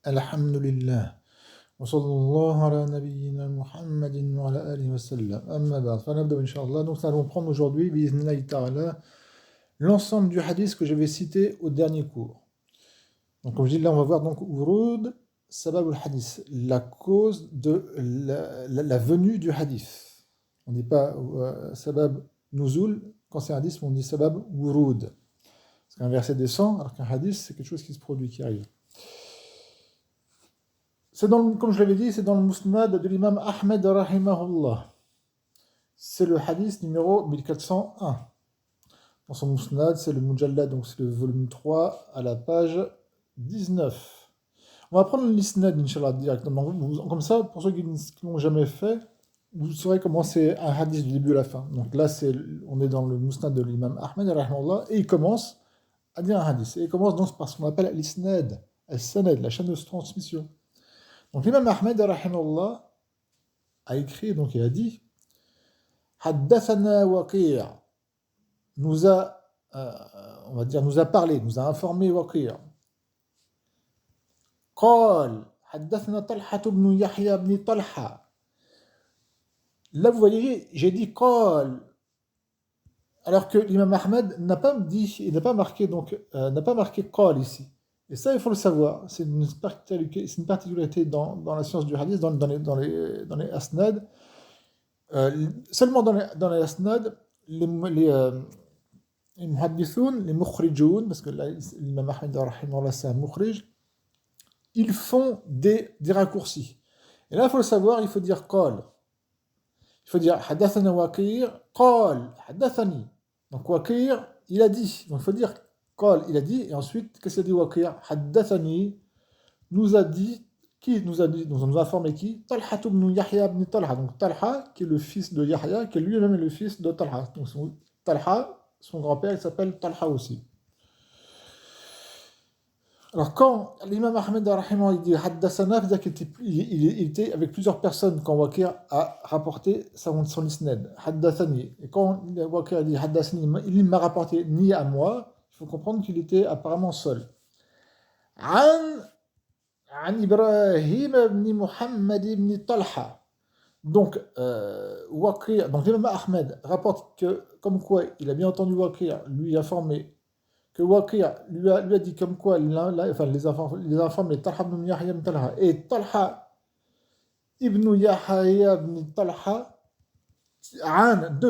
Alhamdulillah. Wa sallallahu ala nabiyyina Muhammadin wa ala alihi wa sallam. Amma ba'd. Fanabda inshallah. Donc, nous allons prendre aujourd'hui, bi'iznillahi ta'ala, l'ensemble du hadith que j'avais cité au dernier cours. Donc, comme je dis, là, on va voir donc Urud, Sabab al-Hadith, la cause de la venue du hadith. On ne dit pas Sabab Nuzul, quand c'est un hadith, on dit Sabab Urud. Parce qu'un verset descend, alors qu'un hadith, c'est quelque chose qui se produit, qui arrive. Comme je l'avais dit, c'est dans le Musnad de l'imam Ahmed rahimahullah. C'est le hadith numéro 1401. Dans son Musnad, c'est le Mujallad, donc c'est le volume 3, à la page 19. On va prendre l'isnad, Inch'Allah, directement. Comme ça, pour ceux qui ne l'ont jamais fait, vous saurez comment c'est un hadith du début à la fin. Donc là, on est dans le Musnad de l'imam Ahmed rahimahullah, et il commence à dire un hadith. Et il commence donc par ce qu'on appelle l'isnad, al-sanad, la chaîne de transmission. Donc l'imam Ahmed rahimahullah a écrit, donc il a dit Haddathana Waqi' nous a parlé, nous a informé Waqi'. Qal Haddathana Talha ibn Yahya ibn Talha. Là vous voyez, j'ai dit Qal, alors que l'imam Ahmed n'a pas dit, il n'a pas marqué Qal ici. Et ça, il faut le savoir. C'est une particularité dans la science du hadith, dans les asnad. Seulement dans les asnad, les muhaddithoun, les mukhrijoun, parce que là, l'imam Ahmed, rahimahullah, c'est un mukhrij, ils font des raccourcis. Et là, il faut le savoir, il faut dire qal. Il faut dire hadathana Waqi' qal, hadathani. Donc Waqi' il a dit. Donc il faut dire qal, il a dit, et ensuite, qu'est-ce qu'il a dit Waqi' Haddathani, nous a dit, qui nous a dit, nous a informé qui Talha ibn Yahya ibn Talha. Donc Talha, qui est le fils de Yahya, qui lui-même est le fils de Talha. Donc Talha, son grand-père, il s'appelle Talha aussi. Alors quand l'imam Ahmed rahimahullah il dit Haddathana, il veut dire qu'il était avec plusieurs personnes quand Waqi' a rapporté son isnad. Haddathani. Et quand Waqi' a dit Haddathani, il m'a rapporté ni à moi, il faut comprendre qu'il était apparemment seul. An Ibrahim ibn Muhammad ibn Talha. Donc, Waqi', donc l'imam Ahmed rapporte que, comme quoi, il a bien entendu Waqi' lui informer que Waqi' lui a dit comme quoi, les informés Talha ibn Yahya ibn Talha et Talha ibn Yahya ibn Talha,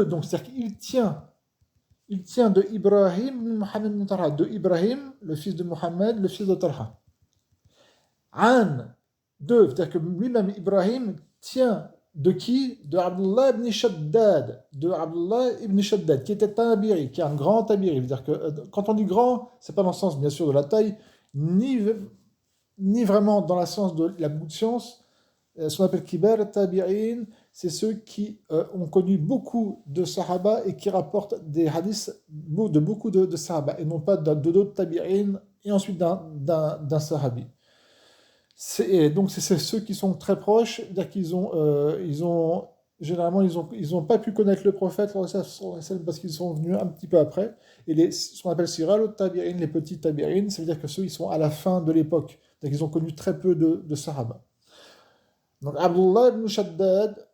donc c'est-à-dire qu'il tient de Ibrahim ibn Muhammad ibn Talha, de Ibrahim, le fils de Muhammad, le fils de Talha. C'est-à-dire que lui-même Ibrahim tient de qui? De Abdullah ibn Shaddad, qui était tabiri, qui est un grand tabiri. C'est-à-dire que quand on dit grand, c'est pas dans le sens bien sûr de la taille, ni vraiment dans le sens de la bout de science. Ce qu'on appelle kibar tabi'in, c'est ceux qui ont connu beaucoup de sahaba et qui rapportent des hadiths de beaucoup de sahaba, et non pas de d'autres tabi'in et ensuite d'un sahabi. Donc c'est ceux qui sont très proches, c'est-à-dire généralement ils ont pas pu connaître le prophète parce qu'ils sont venus un petit peu après. Et ce qu'on appelle siral tabi'in, les petits tabi'in, ça veut dire que ceux ils sont à la fin de l'époque, donc ils ont connu très peu de sahaba. Donc Abdullah ibn Shaddad,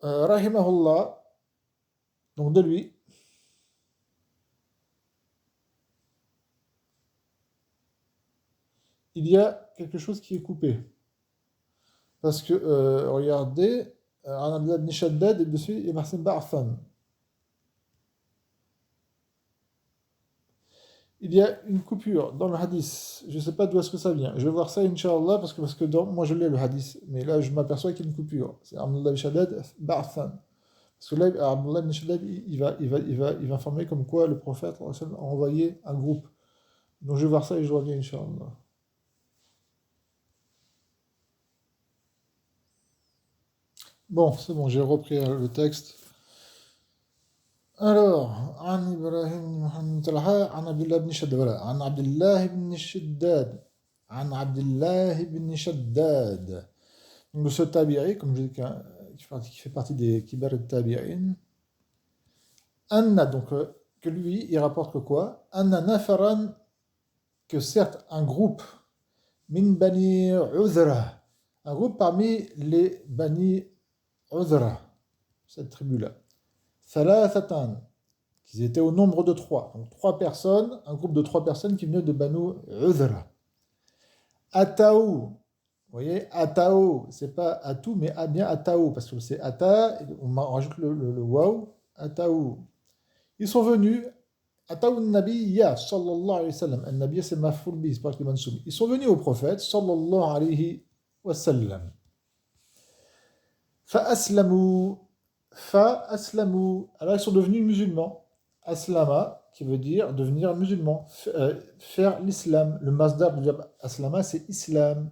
rahimahullah, donc de lui. Il y a quelque chose qui est coupé. Parce que, regardez, Abdullah ibn Shaddad, et dessus, il y a Marcin Ba'afan. Il y a une coupure dans le hadith. Je ne sais pas d'où est-ce que ça vient. Je vais voir ça, Inch'Allah, parce que moi je l'ai le hadith. Mais là, je m'aperçois qu'il y a une coupure. C'est Abdullah ibn Shaddad, Ba'afan. Parce que là, Abdullah ibn Shaddad, il va informer comme quoi le prophète a envoyé un groupe. Donc je vais voir ça et je reviens, Inch'Allah. Bon, c'est bon, j'ai repris le texte. Alors, An Ibrahim Muhammad Talha, An Abdullah ibn Shaddad, voilà, An Abdullah ibn Shaddad, An Abdullah ibn Shaddad. Donc, ce tabiri, comme je dis, qui fait partie des kibar tabi'in, Anna, donc, que lui, il rapporte que quoi? Anna nafaran, que certes, un groupe, min Bani Uzra, un groupe parmi les Bani Uzra, cette tribu-là. Thalathatan, qu'ils étaient au nombre de trois. Donc trois personnes, un groupe de trois personnes qui venaient de Banu Uzra. Ataou, vous voyez, Atao, c'est pas Atou, mais bien Atao, parce que c'est Ata, on rajoute le waouh, Atao. Ils sont venus, Ataou Nabiyya, sallallahu alayhi wa sallam. Al-Nabiyya, c'est maf'ul bi, c'est pas le mansoub. Ils sont venus au prophète, sallallahu alayhi wa sallam. Fa'aslamu, fa'aslamu. Alors ils sont devenus musulmans. Aslama, qui veut dire devenir musulman, faire l'islam. Le masdar du verbe aslama, c'est islam.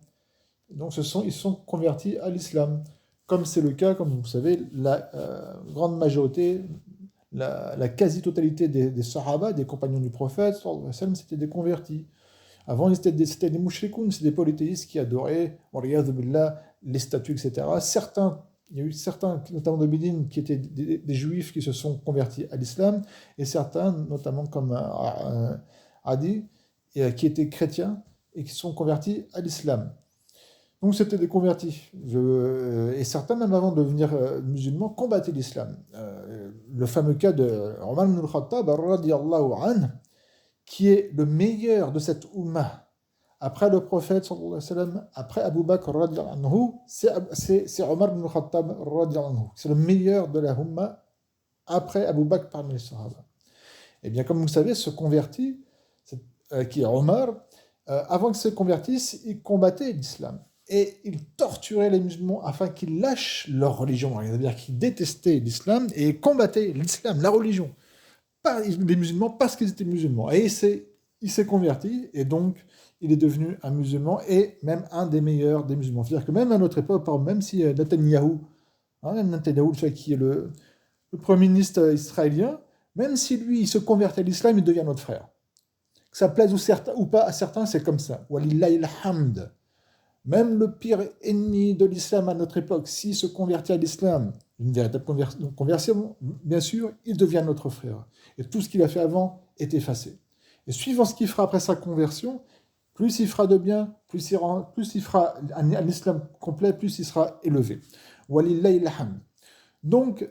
Donc ils sont convertis à l'islam. Comme c'est le cas, comme vous savez, la grande majorité, la quasi-totalité des sahaba, des compagnons du prophète, sallallahu alayhi wa sallam, c'était des convertis. Avant, c'était des mouchrikoun, c'était des polythéistes qui adoraient, waliyadhu billah, les statues, etc. Il y a eu certains, notamment de Médine, qui étaient des juifs qui se sont convertis à l'islam, et certains, notamment comme Adi, qui étaient chrétiens et qui se sont convertis à l'islam. Donc c'était des convertis. Et certains, même avant de devenir musulmans, combattaient l'islam. Le fameux cas de Omar ibn al-Khattab, radiyallahu anhu, qui est le meilleur de cette Ummah, après le prophète, sallallahu alayhi wa sallam, après Abu Bakr, radiyallahu anhu, c'est Omar ibn al-Khattab, radiyallahu anhu. C'est le meilleur de la Ummah, après Abu Bakr parmi les Sahaba. Et bien, comme vous le savez, ce converti, qui est Omar, avant qu'il se convertisse, il combattait l'islam. Et il torturait les musulmans afin qu'ils lâchent leur religion. C'est-à-dire qu'ils détestaient l'islam et combattaient l'islam, la religion. Les musulmans parce qu'ils étaient musulmans. Et il s'est converti, et donc il est devenu un musulman, et même un des meilleurs des musulmans. C'est-à-dire que même à notre époque, même si Netanyahou, qui est le premier ministre israélien, même si lui, il se convertit à l'islam, il devient notre frère. Que ça plaise ou pas à certains, c'est comme ça. Walillahi alhamd. Même le pire ennemi de l'islam à notre époque, s'il se convertit à l'islam, une véritable conversion, bien sûr, il devient notre frère. Et tout ce qu'il a fait avant est effacé. Et suivant ce qu'il fera après sa conversion, plus il fera de bien, plus il fera un islam complet, plus il sera élevé. Walillahi alhamd. Donc,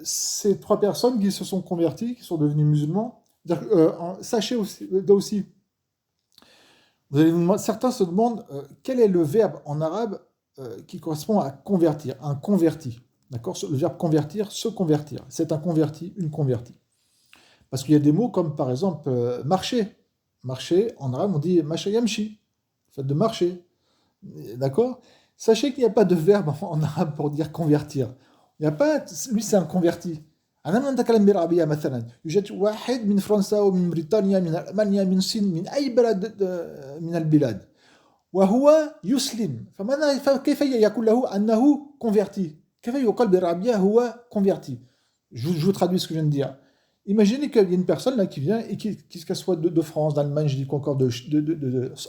ces trois personnes qui se sont converties, qui sont devenues musulmans, sachez aussi certains se demandent quel est le verbe en arabe qui correspond à convertir, un converti. D'accord? Le verbe convertir, se convertir. C'est un converti, une convertie. Parce qu'il y a des mots comme par exemple marcher. Marcher, en arabe on dit masha yamshi, le fait de marcher. D'accord? Sachez qu'il n'y a pas de verbe en arabe pour dire convertir. Il n'y a pas, lui c'est un converti. أنا ما نتكلم بالعربية مثلا يوجد واحد من فرنسا ومن بريطانيا من ألمانيا من الصين من أي بلد من البلاد وهو يسلم فكيف يقول له أنه converti كيف يقال بالعربية هو converti je vous traduis ce que je viens de dire. Imaginez qu'il y a une personne là qui vient et qu'elle soit de France, d'Allemagne, je dis encore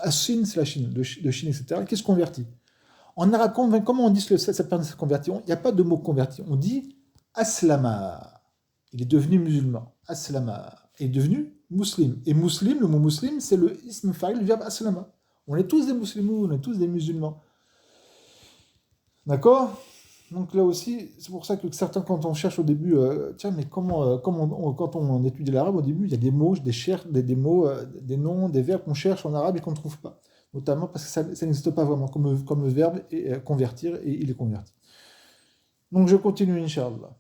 à Chine, c'est la Chine, de Chine, etc., qui se convertit. En arabe, comment on dit cette personne se convertit? Il n'y a pas de mot converti, on dit aslama. Il est devenu musulman. Aslama. Il est devenu musulman. Et muslim, le mot muslim, c'est le ism fa'il du verbe aslama. On est tous des musulmans, on est tous des musulmans. D'accord? Donc là aussi, c'est pour ça que certains, quand on cherche au début, tiens, mais quand on étudie l'arabe, au début, il y a des mots, des mots, des noms, des verbes qu'on cherche en arabe et qu'on ne trouve pas. Notamment parce que ça n'existe pas vraiment comme le verbe convertir, et il est converti. Donc je continue, Inch'Allah.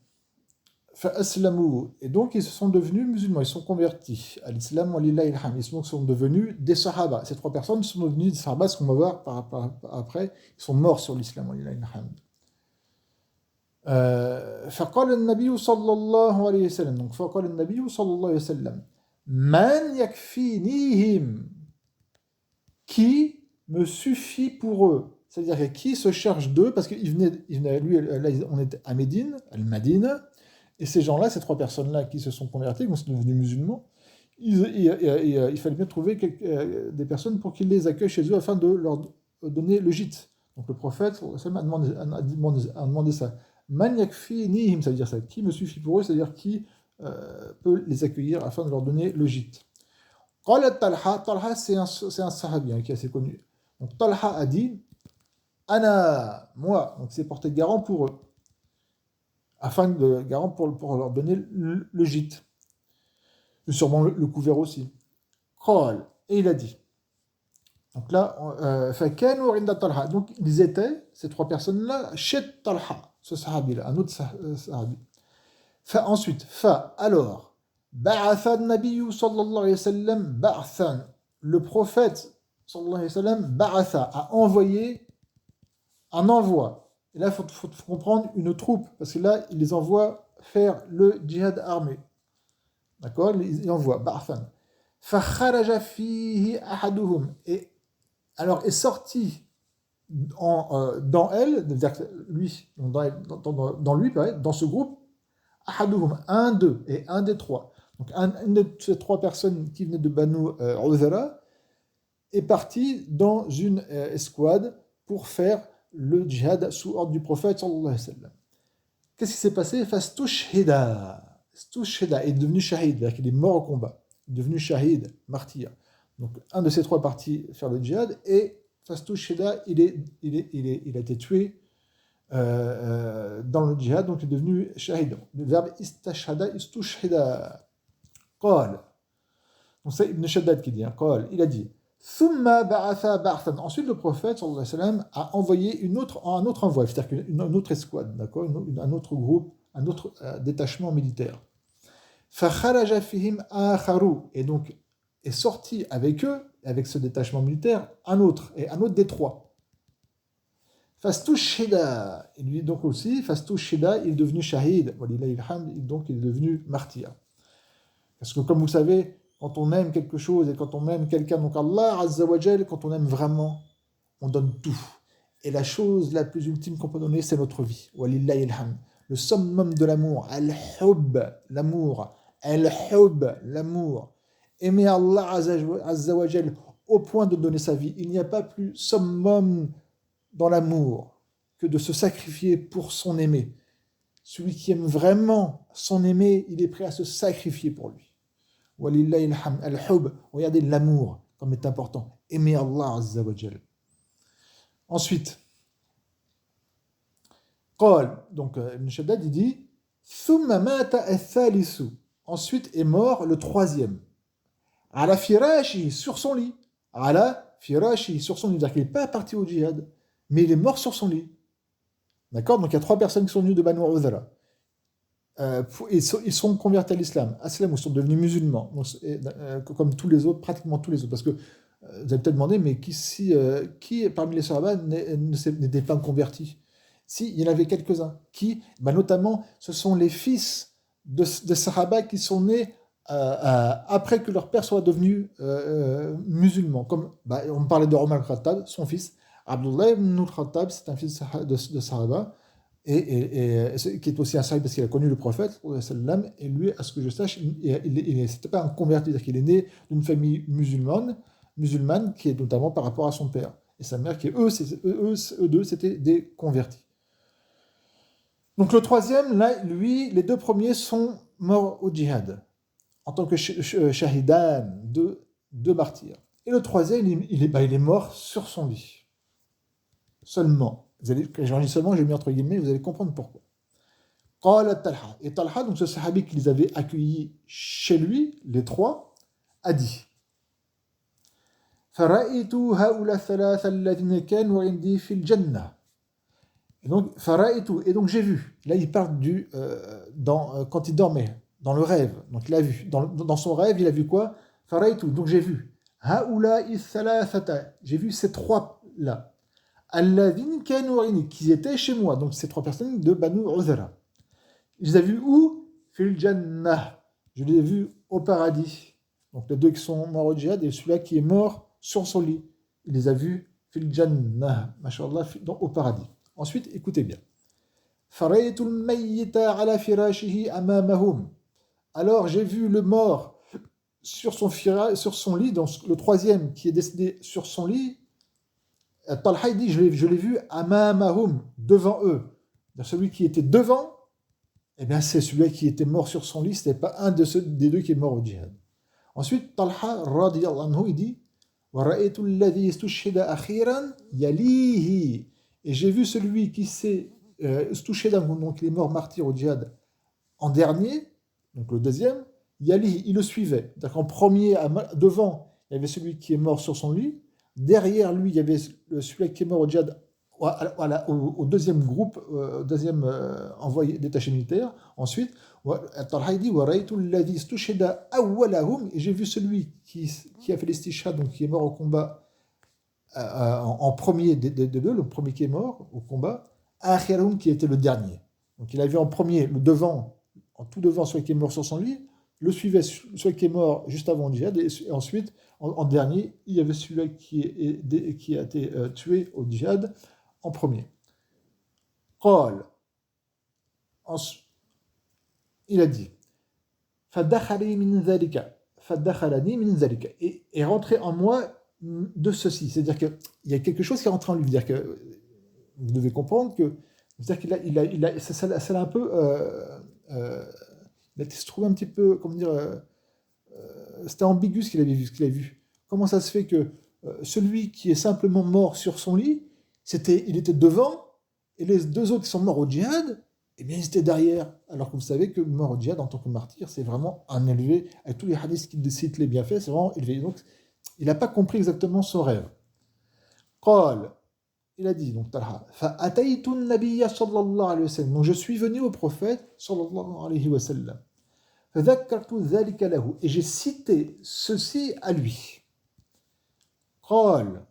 Et donc ils se sont devenus musulmans, ils sont convertis à l'islam, ils sont devenus des sahaba. Ces trois personnes sont devenues des sahaba, ce qu'on va voir après, ils sont morts sur l'islam. فقال النبي صلى الله عليه وسلم donc فقال النبي صلى الله عليه وسلم من يكفينيهم qui me suffit pour eux, c'est-à-dire qui se charge d'eux, parce qu'il venait lui, là on est à Médine, al-Madina. Et ces gens-là, ces trois personnes-là qui se sont converties, qui sont devenus musulmans, il fallait bien trouver des personnes pour qu'ils les accueillent chez eux afin de leur donner le gîte. Donc le prophète a demandé ça. Man yakfinihim, ça veut dire ça. Qui me suffit pour eux, c'est-à-dire qui peut les accueillir afin de leur donner le gîte. Talha, c'est un sahabi qui est assez connu. Donc Talha a dit, Ana, moi, donc c'est porté garant pour eux, afin de garant pour leur donner le gîte, et sûrement le couvert aussi. Qal, et il a dit. Donc là, فكانوا عند طلحة. Donc ils étaient, ces trois personnes-là, chez Talha, ce sahabi-là, un autre sahabi. Ensuite, alors, بعث النبي صلى الله عليه وسلم بعثا. Le prophète صلى الله عليه وسلم بعث, a envoyé un envoi. Et là, il faut comprendre une troupe, parce que là, il les envoie faire le djihad armé. D'accord? Il envoie بعثا. فخرج فيه أحدهم. Et alors est sorti dans elle, c'est-à-dire lui, dans lui, dans ce groupe, ahaduhum, un d'eux, et un des trois. Donc une de ces trois personnes qui venaient de Banu Uzara est parti dans une escouade pour faire le djihad sous ordre du prophète sallallahu alayhi wa sallam. Qu'est-ce qui s'est passé? Fastushhida, il est devenu shahid, c'est-à-dire qu'il est mort au combat, il est devenu shahid, martyr. Donc un de ces trois partis faire le djihad, et Fastushhida, il a été tué dans le djihad, donc il est devenu shahid. Le verbe istashhada, istushhida. Qal. Donc c'est Ibn Shaddad qui dit, Qal, il a dit, Thumma ba'atha ba'than. Ensuite, le prophète sallallahu alayhi wa sallam a envoyé un autre envoi, c'est-à-dire une autre escouade, d'accord, un autre groupe, un autre détachement militaire. Fakharaja fihim akharu. Et donc est sorti avec eux, avec ce détachement militaire, un autre des trois. Fastushhida, et lui donc aussi, Fastushhida, il est devenu shahid, donc il est devenu martyr. Parce que comme vous savez, quand on aime quelque chose et quand on aime quelqu'un, donc Allah Azza wa Jal, quand on aime vraiment, on donne tout. Et la chose la plus ultime qu'on peut donner, c'est notre vie. Walillahi alhamd. Le summum de l'amour, al-hub, l'amour, al-hub, l'amour. Aimer Allah Azza wa Jal au point de donner sa vie. Il n'y a pas plus summum dans l'amour que de se sacrifier pour son aimé. Celui qui aime vraiment son aimé, il est prêt à se sacrifier pour lui. Walillahi alhamd, al-hub, regardez l'amour comme est important. Aimer Allah Azza wa Jal. Ensuite, Qal, donc Ibn Shaddad il dit, Thumma mata al-thalithu. Ensuite est mort le troisième. Ala firashi, sur son lit. Ala firashi, sur son lit. C'est-à-dire qu'il n'est pas parti au djihad, mais il est mort sur son lit. D'accord? Donc il y a trois personnes qui sont venues de Banu Uzara. Ils sont convertis à l'islam, ils sont devenus musulmans, comme tous les autres, pratiquement tous les autres. Parce que vous allez peut-être demander, mais qui parmi les Sahaba n'était pas converti? Si, il y en avait quelques-uns. Qui? Notamment, ce sont les fils de Sahaba qui sont nés après que leur père soit devenu musulman. Comme on parlait de Omar al-Khattab, son fils, Abdullah ibn al-Khattab, c'est un fils de Sahaba. Et qui est aussi un sahabi parce qu'il a connu le prophète, et lui, à ce que je sache, c'était pas un converti, c'est-à-dire qu'il est né d'une famille musulmane, qui est notamment par rapport à son père. Et sa mère, qui eux deux, c'était des convertis. Donc le troisième, là, lui, les deux premiers sont morts au djihad, en tant que shahidan, deux martyrs. Et le troisième, il est mort sur son lit. Seulement. Quand j'en dis seulement, j'ai mis entre guillemets, vous allez comprendre pourquoi. Qala Talha. Et Talha, donc ce sahabi qui les avait accueillis chez lui, les trois, a dit Fara'aitu haula thalatha alladhina kanu 'indi fil jannah. Et donc j'ai vu. Là, il parle quand il dormait, dans le rêve. Donc il a vu. Dans son rêve, il a vu quoi? Fara'aitu. Donc j'ai vu. Haula thalathata. J'ai vu ces trois-là. Alladhina kanu 'indi, qui étaient chez moi. Donc ces trois personnes de Banu Uzara. Je les ai vus où? Fil jannah. Je les ai vus au paradis. Donc les deux qui sont morts au djihad et celui-là qui est mort sur son lit. Il les a vus fil jannah. Masha'Allah, donc au paradis. Ensuite, écoutez bien. Faraytul mayyita ala firashihi amamahum. Alors j'ai vu le mort sur son lit, donc le troisième qui est décédé sur son lit. Talha dit, je l'ai vu amamahum, devant eux. Celui qui était devant, eh bien c'est celui qui était mort sur son lit, ce n'était pas un des deux qui est mort au djihad. Ensuite, Talha radiyallahu anhu, il dit وَرَأَيْتُ الَّذِي اسْتُشْهِدَ أَخِيرًا يَلِيهِ. Et j'ai vu celui qui s'est استشهد, donc il est mort martyr au djihad, en dernier, donc le deuxième, Yali, il le suivait. C'est-à-dire qu'en premier, devant, il y avait celui qui est mort sur son lit. Derrière lui, il y avait celui qui est mort au djihad, au deuxième groupe, au deuxième envoyé détaché militaire. Ensuite, Talha dit et j'ai vu celui qui a fait l'istishhad, donc qui est mort au combat en premier des deux, le premier qui est mort au combat, Akhirahum qui était le dernier. Donc il a vu en premier, le devant, en tout devant, celui qui est mort sur son lit, le suivait celui qui est mort juste avant le djihad, et ensuite, en dernier, il y avait celui qui a été tué au djihad en premier. Qal, il a dit, Fadakhalani min dhalika, et rentré en moi de ceci. C'est-à-dire qu'il y a quelque chose qui est rentré en lui. C'est-à-dire que vous devez comprendre que c'est-à-dire ça l'a un peu il a se trouvé un petit peu, comment dire, c'était ambigu ce qu'il avait vu, Comment ça se fait que celui qui est simplement mort sur son lit, il était devant, et les deux autres qui sont morts au djihad, eh bien ils étaient derrière. Alors que vous savez que mort au djihad en tant que martyr, c'est vraiment un élevé, avec tous les hadiths qui citent les bienfaits, c'est vraiment élevé. Donc il n'a pas compris exactement son rêve. Qal, il a dit, donc Talha, فَأَتَيْتُ النَّبِيَّ صَلَّى اللَّهُ عَلَيْهِ وَسَلَّمَ. Donc je suis venu au prophète sallallahu alayhi wa sallam. فَذَكَّرْتُ ذَلِكَ لَهُ. Et j'ai cité ceci à lui. قال.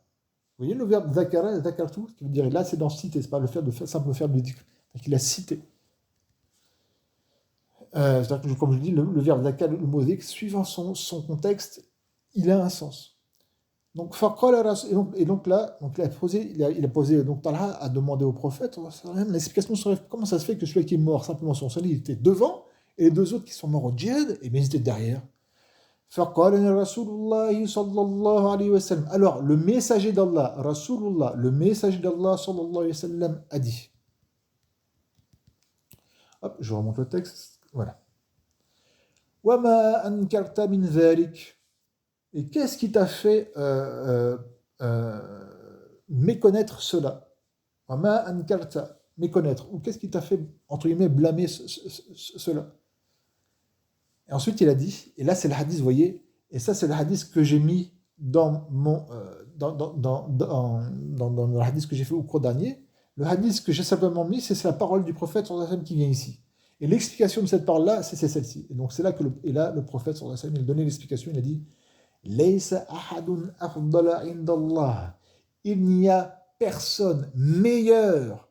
Vous voyez le verbe ذَكَرَ, ذَكَرْتُ, qui veut dire, là c'est dans citer, c'est pas le simple verbe de dhikr. Donc il a cité. C'est-à-dire que, comme je dis, le verbe ذَكَرَ, le mot dhikr, suivant son contexte, il a un sens. Donc, et donc là, il a posé, donc Talha a demandé au prophète l'explication sur comment ça se fait que celui qui est mort simplement sur son lit, il était devant, et les deux autres qui sont morts au djihad, et bien ils étaient derrière. Alors, le messager d'Allah, Rasulullah, le messager d'Allah sallallahu alayhi wa sallam a dit. Hop, je remonte le texte, voilà. وَمَا أَنْكَرْتَ مِنْ ذَلِكَ. Et qu'est-ce qui t'a fait méconnaître cela? Ama ankarta, méconnaître. Ou qu'est-ce qui t'a fait, entre guillemets, blâmer cela? Et ensuite, il a dit, et là c'est le hadith, vous voyez, et ça c'est le hadith que j'ai mis dans le hadith que j'ai fait au cours dernier. Le hadith que j'ai simplement mis, c'est la parole du prophète sallallahu alayhi wa sallam qui vient ici. Et l'explication de cette parole-là, c'est celle-ci. Et donc c'est là que le prophète sallallahu alayhi wa sallam, il a donné l'explication, il a dit, Laysa ahadun afdala indallah. Il n'y a personne meilleur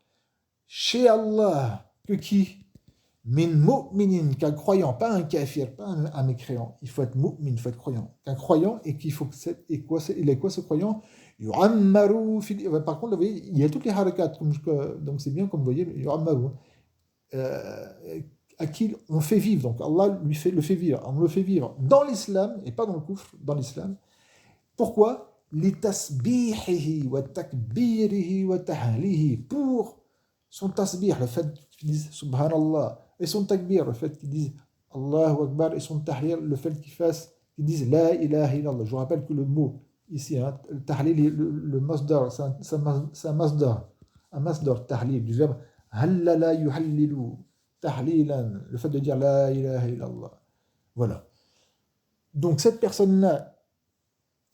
chez Allah que qui? Min mu'minin, qu'un croyant, pas un kafir, pas un mécréant. Il faut être mu'min, il faut être croyant. Qu'un croyant, et qu'il faut il est quoi ce croyant? Yu'ammaru fil. Par contre, vous voyez, il y a toutes les harakat, donc c'est bien comme vous voyez, yu'ammaru. À qui on fait vivre, donc Allah le fait vivre, on le fait vivre dans l'islam et pas dans le kufr, dans l'islam. Pourquoi? Litasbihihi wa takbirihi wa tahlihi, pour son tasbih, le fait qu'ils disent subhanallah, et son takbir, le fait qu'ils disent Allahu Akbar, et son tahlil, le fait qu'ils disent la ilaha illallah. Je vous rappelle que le mot ici, le tahlil, le masdar, c'est un masdar tahlil, du verbe hallala yuhallilu. Tahlilan, le fait de dire la ilaha illallah. Voilà. Donc cette personne-là,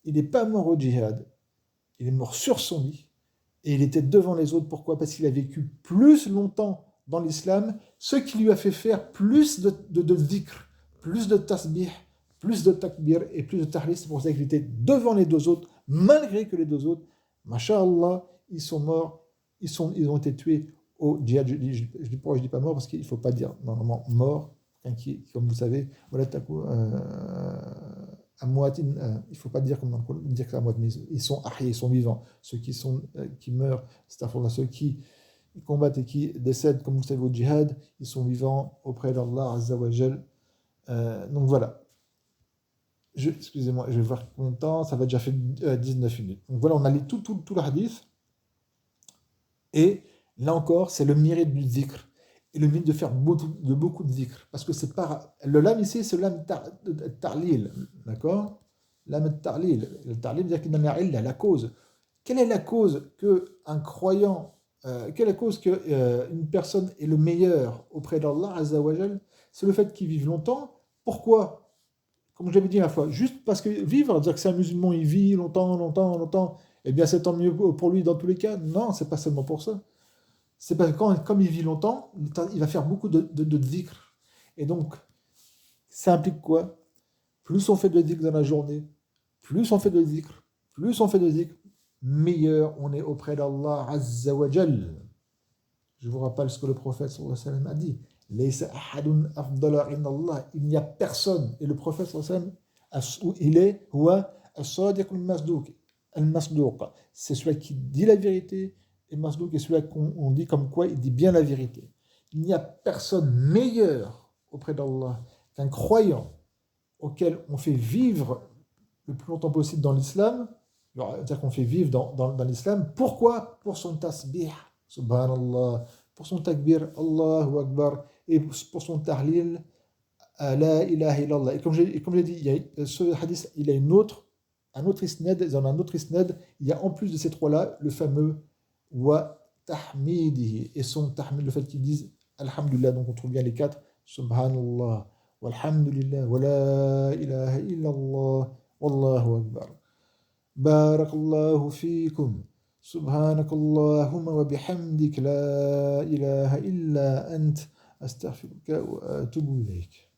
il n'est pas mort au djihad, il est mort sur son lit, et il était devant les autres. Pourquoi? Parce qu'il a vécu plus longtemps dans l'islam, ce qui lui a fait faire plus de dhikr, plus de tasbih, plus de takbir et plus de tahlil. C'est pour ça qu'il était devant les deux autres, malgré que les deux autres, masha'Allah, ils sont morts, ils ont été tués au djihad. Pourquoi je dis pas mort? Parce qu'il ne faut pas dire normalement mort, qui, comme vous savez, voilà, il ne faut pas dire comme dans le Coran, dire que c'est à moitié, mais ils sont ahya, ils sont vivants. Ceux qui meurent, c'est-à-dire ceux qui combattent et qui décèdent, comme vous savez, au djihad, ils sont vivants auprès d'Allah Azza wa Jal. Donc voilà. Excusez-moi, je vais voir combien de temps, ça va déjà fait 19 minutes. Donc voilà, on a tout le hadith. Et là encore, c'est le mérite du dhikr. Et le mérite de faire beaucoup de dhikr. Parce que c'est pas. Le lam ici, c'est le lam ta'lil. D'accord? Lam al-ta'lil. Le ta'lil veut dire qu'il donne la cause. Quelle est la cause que un croyant, quelle est la cause que une personne est le meilleur auprès d'Allah Azza wa Jal? C'est le fait qu'il vive longtemps. Pourquoi? Comme je l'avais dit la fois, juste parce que vivre, dire que c'est un musulman, il vit longtemps, longtemps, longtemps, eh bien c'est tant mieux pour lui dans tous les cas. Non, c'est pas seulement pour ça. C'est parce que comme il vit longtemps, il va faire beaucoup de dhikr. Et donc, ça implique quoi? Plus on fait de dhikr dans la journée, plus on fait de dhikr, plus on fait de dhikr, meilleur on est auprès d'Allah Azza wa Jal. Je vous rappelle ce que le prophète sallallahu alayhi wa sallam a dit. Laysa ahadun afdala inda Allah. Il n'y a personne. Et le prophète sallallahu alayhi wa sallam, il est huwa as-sadiq al-masduq. Al-masduq. C'est celui qui dit la vérité. Et masduq est celui qu'on dit comme quoi il dit bien la vérité. Il n'y a personne meilleur auprès d'Allah qu'un croyant auquel on fait vivre le plus longtemps possible dans l'islam, c'est-à-dire qu'on fait vivre dans l'islam. Pourquoi? Pour son tasbih, subhanallah, pour son takbir, Allahu Akbar, et pour son tahlil, la ilaha illallah. Et comme j'ai dit, ce hadith, il a un autre isnad, dans un autre isnad, il y a en plus de ces trois-là, le fameux wa tahmidihi, et son tahmid, le fait qu'ils disent alhamdulillah, donc on trouve bien les quatre, subhanallah, walhamdulillah, wa la ilaha illallah, wallahu akbar. بارك الله فيكم سبحانك اللهم وبحمدك لا إله إلا أنت أستغفرك وأتوب إليك